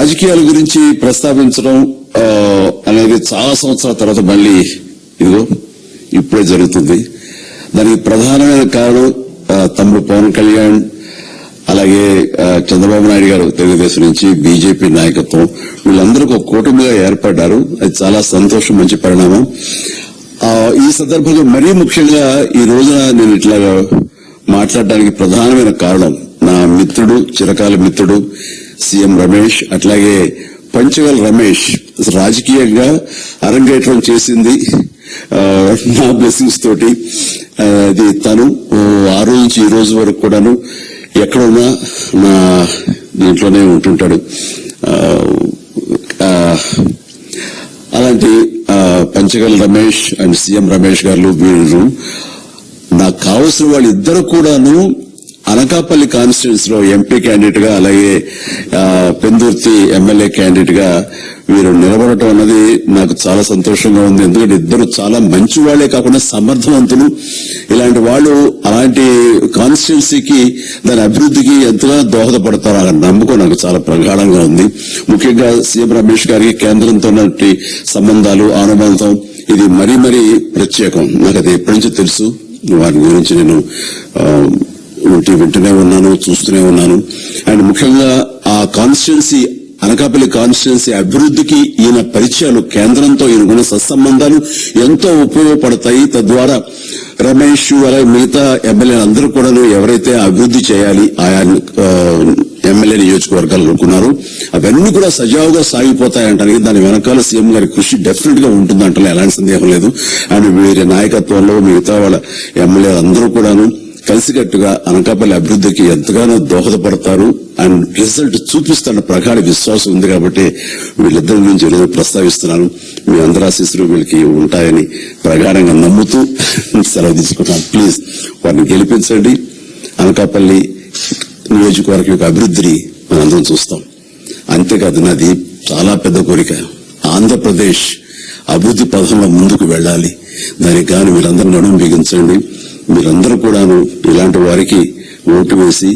రాజకీయాల గురించి ప్రస్తావించడం అనేది చాలా సంవత్సరాల తర్వాత మళ్ళీ ఇదిగో ఇప్పుడే జరుగుతుంది. దానికి ప్రధానమైన కారణం తమ్ముడు పవన్ కళ్యాణ్, అలాగే చంద్రబాబు నాయుడు గారు తెలుగుదేశం నుంచి, బీజేపీ నాయకత్వం, వీళ్ళందరూ ఒక కూటమిగా ఏర్పడ్డారు. అది చాలా సంతోషం, మంచి పరిణామం. ఈ సందర్భంగా మరీ ముఖ్యంగా ఈ రోజున నేను ఇట్లా మాట్లాడడానికి ప్రధానమైన కారణం నా మిత్రుడు, చిరకాల మిత్రుడు సీఎం రమేష్, అట్లాగే పంచగల్ రమేష్ రాజకీయంగా అరంగేట్రం చేసింది నా బ్లెస్సింగ్స్ తోటి. అది తను ఆ రోజు నుంచి ఈ రోజు వరకు కూడాను ఎక్కడున్నా నా దీంట్లోనే ఉంటుంటాడు. అలాంటి పంచగల్ రమేష్ అండ్ సీఎం రమేష్ గారు వీరు నాకు కావలసిన వాళ్ళిద్దరు కూడాను అనకాపల్లి కాన్స్టిట్యున్సీ లో ఎంపీ క్యాండిడేట్ గా, అలాగే పెందుర్తి ఎమ్మెల్యే క్యాండిడేట్ గా వీరు నిలబడటం అన్నది నాకు చాలా సంతోషంగా ఉంది. ఎందుకంటే ఇద్దరు చాలా మంచి వాళ్లే కాకుండా సమర్థవంతులు. ఇలాంటి వాళ్ళు అలాంటి కాన్స్టిట్యున్సీకి, దాని అభివృద్ధికి ఎంతగా దోహదపడతారు అన్న నమ్మకం నాకు చాలా ప్రగాఢంగా ఉంది. ముఖ్యంగా సీఎం రమేష్ గారికి కేంద్రంతో సంబంధాలు, అనుబంధం ఇది మరీ మరీ ప్రత్యేకం. నాకు అది ఎప్పటి నుంచో తెలుసు. వారి గురించి నేను వింటూనే ఉన్నాను, చూస్తూనే ఉన్నాను. అండ్ ముఖ్యంగా ఆ కాన్స్టిట్యున్సీ, అనకాపల్లి కాన్స్టిట్యున్సీ అభివృద్ధికి ఈయన పరిచయాలు, కేంద్రంతో ఈయనకున్న సత్సంబంధాలు ఎంతో ఉపయోగపడతాయి. తద్వారా రమేష్ అలాగే మిగతా ఎమ్మెల్యేలందరూ కూడా ఎవరైతే అభివృద్ధి చేయాలి ఆయా ఎమ్మెల్యే నియోజకవర్గాలు అనుకున్నారు అవన్నీ కూడా సజావుగా సాగిపోతాయంటానికి దాని వెనకాల సీఎం గారి కృషి డెఫినెట్ గా ఉంటుందంటే ఎలాంటి సందేహం లేదు. అండ్ వీరి నాయకత్వంలో మిగతా వాళ్ళ ఎమ్మెల్యేలందరూ కూడాను కలిసికట్టుగా అనకాపల్లి అభివృద్ధికి ఎంతగానో దోహదపడతారు అండ్ రిజల్ట్ చూపిస్తున్న ప్రగాఢ విశ్వాసం ఉంది. కాబట్టి వీళ్ళిద్దరి గురించి ఈరోజు ప్రస్తావిస్తున్నాను. మీ అందరి ఆశీస్సులు వీళ్ళకి ఉంటాయని ప్రగాఢంగా నమ్ముతూ సెలవు తీసుకుంటాను. ప్లీజ్ వారిని గెలిపించండి. అనకాపల్లి నియోజకవర్గం యొక్క అభివృద్ధిని మనందరం చూస్తాం. అంతేకాదు నాది చాలా పెద్ద కోరిక, ఆంధ్రప్రదేశ్ అభివృద్ధి పథంలో ముందుకు వెళ్లాలి. దానికి గాను మీరందరూ నడుము బిగించండి. మీరందరూ కూడాను ఇలాంటి వారికి ఓటు వేసి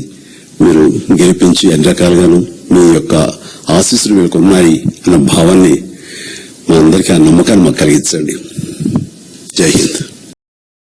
మీరు గెలిపించి అన్ని రకాలుగాను మీ యొక్క ఆశీస్సులు మీకు ఉన్నాయి అన్న భావాన్ని మా అందరికీ, ఆ నమ్మకాన్ని మాకు కలిగించండి. జై హింద్.